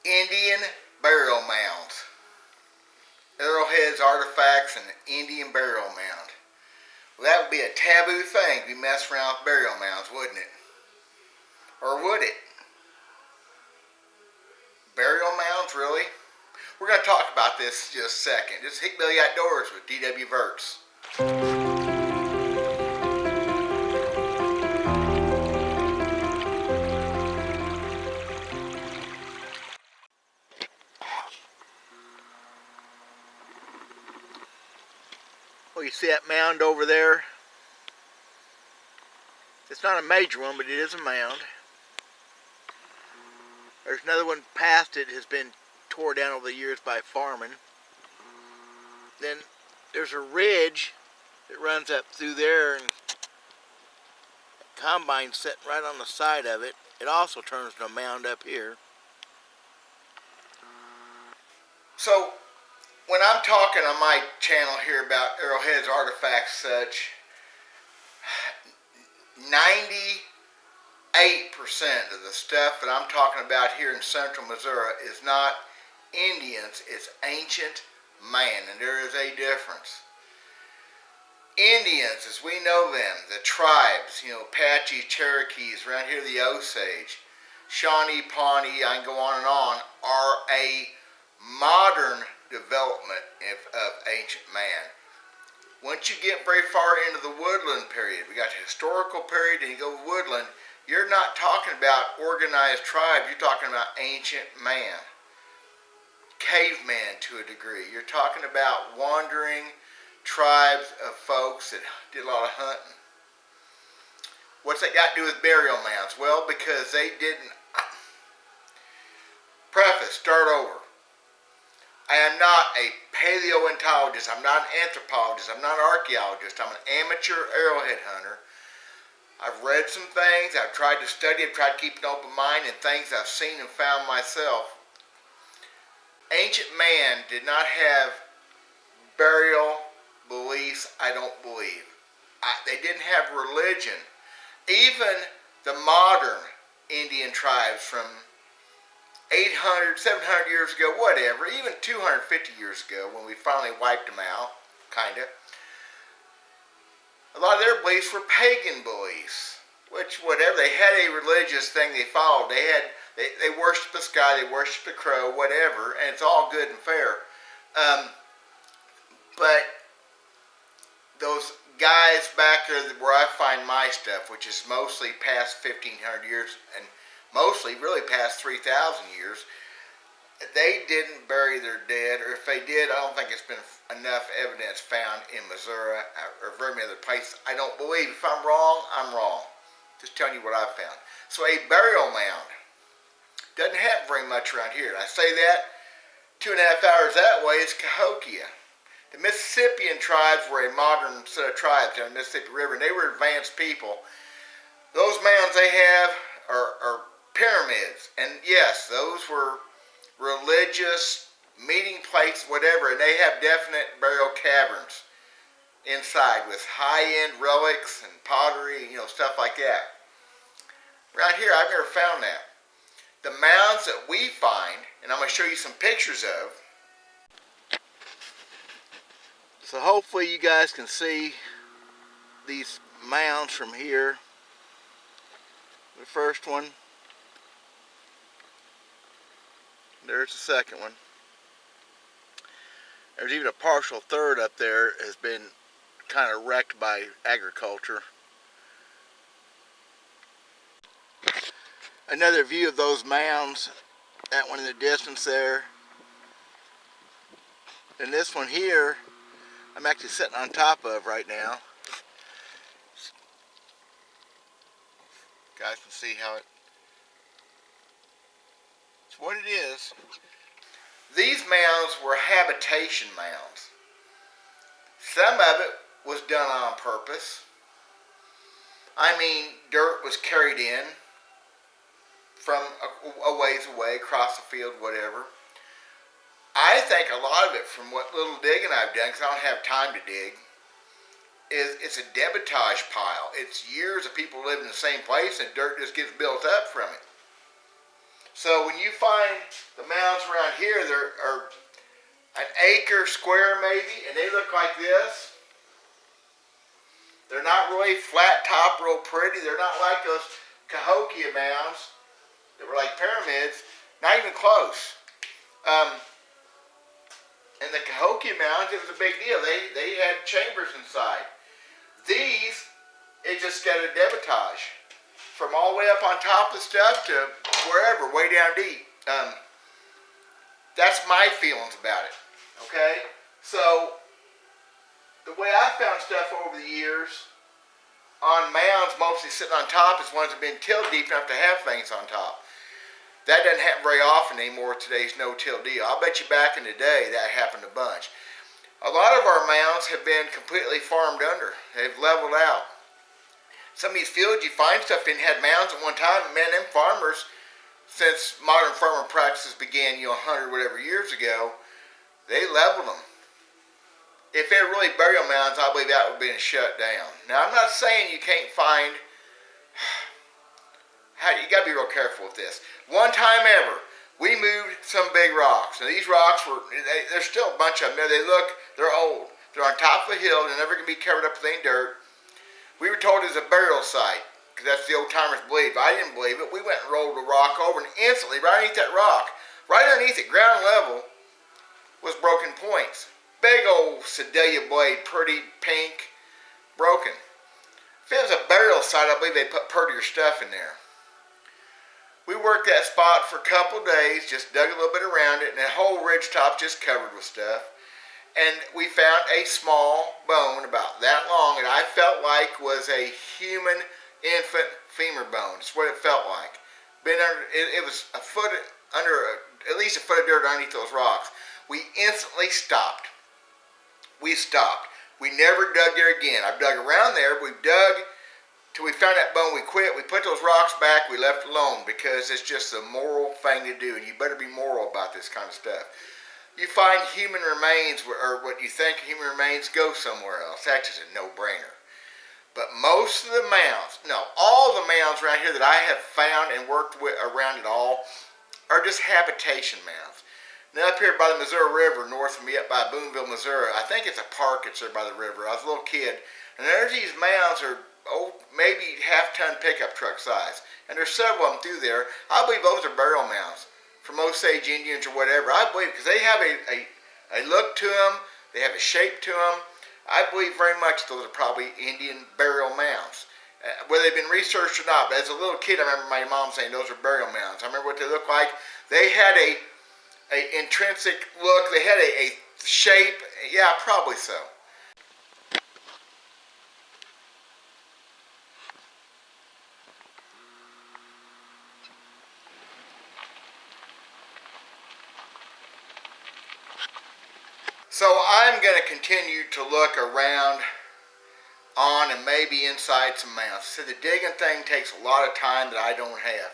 Indian burial mounds. Arrowheads, artifacts, and an Indian burial mound. Well, that would be a taboo thing to be messing around with burial mounds, wouldn't it? Or would it? Burial mounds, really? We're going to talk about this in just a second. This is Hillbilly Outdoors with D.W. Verts. Well, you see that mound over there? It's not a major one, but it is a mound. There's another one past it, has been tore down over the years by farming. Then there's a ridge that runs up through there, and the combine's sitting right on the side of it. It also turns to a mound up here. So, when I'm talking on my channel here about arrowheads, artifacts, such, 98% of the stuff that I'm talking about here in central Missouri is not Indians, it's ancient man, and there is a difference. Indians, as we know them, the tribes, Apaches, Cherokees, around here the Osage, Shawnee, Pawnee, I can go on and on, are a modern development of ancient man. Once you get very far into the woodland period, we got the historical period and you go woodland, you're not talking about organized tribes, you're talking about ancient man. Caveman to a degree. You're talking about wandering tribes of folks that did a lot of hunting. What's that got to do with burial mounds? Well, because they didn't... Start over. I am not a paleontologist, I'm not an anthropologist, I'm not an archaeologist, I'm an amateur arrowhead hunter. I've read some things, I've tried to study, I've tried to keep an open mind, and things I've seen and found myself. Ancient man did not have burial beliefs, I don't believe. They didn't have religion. Even the modern Indian tribes from 800, 700 years ago, whatever, even 250 years ago when we finally wiped them out, kind of, a lot of their beliefs were pagan beliefs, which whatever, they had a religious thing they followed. They worshiped the sky, they worshiped the crow, whatever, and it's all good and fair. But those guys back there where I find my stuff, which is mostly past 1,500 years, and mostly really past 3,000 years, they didn't bury their dead, or if they did, I don't think it's been enough evidence found in Missouri or very many other places. I don't believe. If I'm wrong, I'm wrong. Just telling you what I've found. So a burial mound doesn't happen very much around here. And I say that 2.5 hours that way is Cahokia. The Mississippian tribes were a modern set of tribes down the Mississippi River, and they were advanced people. Those mounds they have are pyramids, and yes, those were religious meeting places, whatever, and they have definite burial caverns inside with high-end relics and pottery, stuff like that. Around here, I've never found that. The mounds that we find, and I'm going to show you some pictures of. So hopefully you guys can see these mounds from here. The first one. There's the second one. There's even a partial third up there has been kind of wrecked by agriculture. Another view of those mounds, that one in the distance there. And this one here, I'm actually sitting on top of right now. You guys can see how it's what it is. These mounds were habitation mounds. Some of it was done on purpose. I mean, dirt was carried in from a ways away, across the field, whatever. I think a lot of it, from what little digging I've done, because I don't have time to dig, is it's a debitage pile. It's years of people living in the same place, and dirt just gets built up from it. So when you find the mounds around here, they're an acre square maybe, and they look like this. They're not really flat top, real pretty. They're not like those Cahokia mounds that were like pyramids. Not even close. And the Cahokia mounds, it was a big deal. They had chambers inside. These, it just got a debitage. From all the way up on top of the stuff to wherever, way down deep. That's my feelings about it. Okay? So, the way I found stuff over the years on mounds, mostly sitting on top, is ones that have been tilled deep enough to have things on top. That doesn't happen very often anymore with today's no-till deal. I'll bet you back in the day that happened a bunch. A lot of our mounds have been completely farmed under. They've leveled out. Some of these fields you find stuff in had mounds at one time. Man, them farmers, since modern farming practices began, 100 whatever years ago, they leveled them. If they're really burial mounds, I believe that would have been shut down. Now, I'm not saying you can't find... You got to be real careful with this. One time ever, we moved some big rocks. Now, these rocks there's still a bunch of them there. They're old. They're on top of a hill. They're never going to be covered up with any dirt. We were told it was a burial site, because that's the old timers believed. I didn't believe it. We went and rolled the rock over, and instantly, right underneath that rock, right underneath it, ground level, was broken points. Big old Sedalia blade, pretty pink, broken. If it was a burial site, I believe they put prettier stuff in there. We worked that spot for a couple days, just dug a little bit around it, and the whole ridge top just covered with stuff. And we found a small bone about that long that I felt like was a human infant femur bone. That's what it felt like. It was a foot under, at least a foot of dirt underneath those rocks. We instantly stopped. We stopped. We never dug there again. I've dug around there. We've dug till we found that bone. We quit. We put those rocks back. We left it alone because it's just a moral thing to do. And you better be moral about this kind of stuff. You find human remains, or what you think human remains, go somewhere else. That's just a no-brainer. But most of the mounds, no, all the mounds around here that I have found and worked with around it all are just habitation mounds. Now up here by the Missouri River, north of me, up by Boonville, Missouri, I think it's a park that's there by the river. I was a little kid, and there's these mounds are maybe half-ton pickup truck size, and there's several of them through there. I believe those are burial mounds from Osage Indians or whatever. I believe, because they have a look to them, they have a shape to them. I believe very much those are probably Indian burial mounds. Whether they've been researched or not, but as a little kid, I remember my mom saying those are burial mounds. I remember what they looked like. They had a intrinsic look. They had a shape. Yeah, probably so. So I'm going to continue to look around on and maybe inside some mounds. So the digging thing takes a lot of time that I don't have.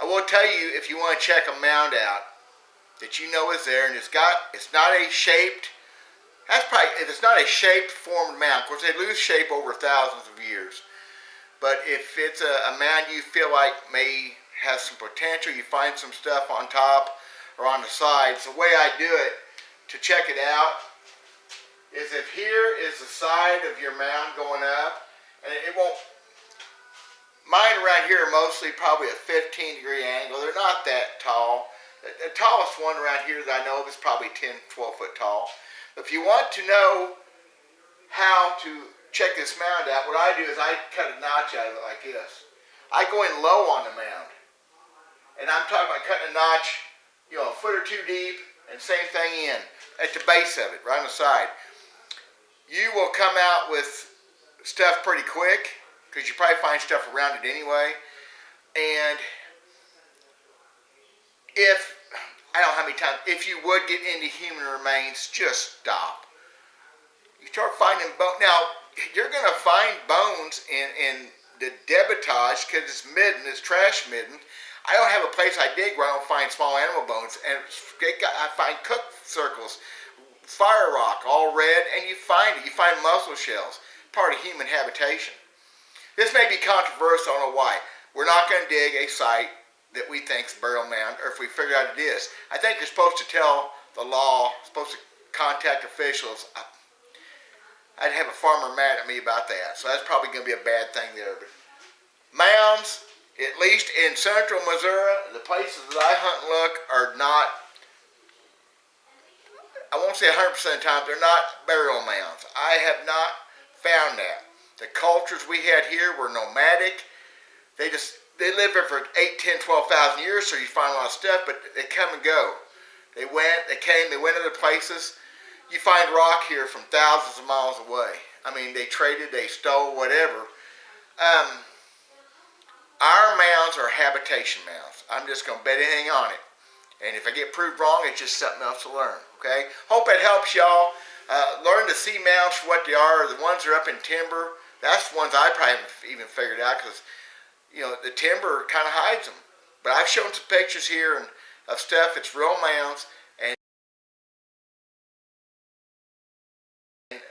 I will tell you, if you want to check a mound out that you know is there, and it's not a shaped, if it's not a shaped formed mound, of course they lose shape over thousands of years. But if it's a mound you feel like may have some potential, you find some stuff on top or on the sides, the way I do it to check it out is if here is the side of your mound going up, and it won't, mine around here are mostly probably a 15-degree angle. They're not that tall. The tallest one around here that I know of is probably 10, 12 foot tall. If you want to know how to check this mound out, what I do is I cut a notch out of it like this. I go in low on the mound, and I'm talking about cutting a notch, a foot or two deep, and same thing in at the base of it, right on the side. You will come out with stuff pretty quick because you probably find stuff around it anyway. And I don't know how many times, if you would get into human remains, just stop. You start finding bones. Now, you're going to find bones in the debitage because it's midden, it's trash midden. I don't have a place I dig where I don't find small animal bones. And I find cook circles, fire rock, all red, and you find it. You find mussel shells, part of human habitation. This may be controversial, I don't know why. We're not going to dig a site that we think's a burial mound, or if we figure out it is. I think you're supposed to tell the law, supposed to contact officials. I'd have a farmer mad at me about that, so that's probably going to be a bad thing there. But mounds, at least in central Missouri, the places that I hunt and look are not, I won't say 100% of the time, they're not burial mounds. I have not found that. The cultures we had here were nomadic. They lived there for 8, 10, 12,000 years, so you find a lot of stuff, but they come and go. They went, they came, they went other places. You find rock here from thousands of miles away. I mean, they traded, they stole, whatever. Our mounds are habitation mounds. I'm just going to bet anything on it. And if I get proved wrong, it's just something else to learn, okay? Hope it helps y'all. Learn to see mounds for what they are. The ones that are up in timber, that's the ones I probably haven't even figured out because, you know, the timber kind of hides them. But I've shown some pictures here and of stuff. It's real mounds, and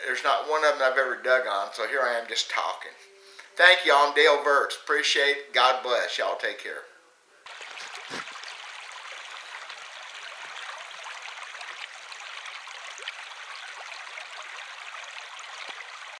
there's not one of them I've ever dug on. So here I am just talking. Thank y'all. I'm Dale Verts. Appreciate it. God bless. Y'all take care.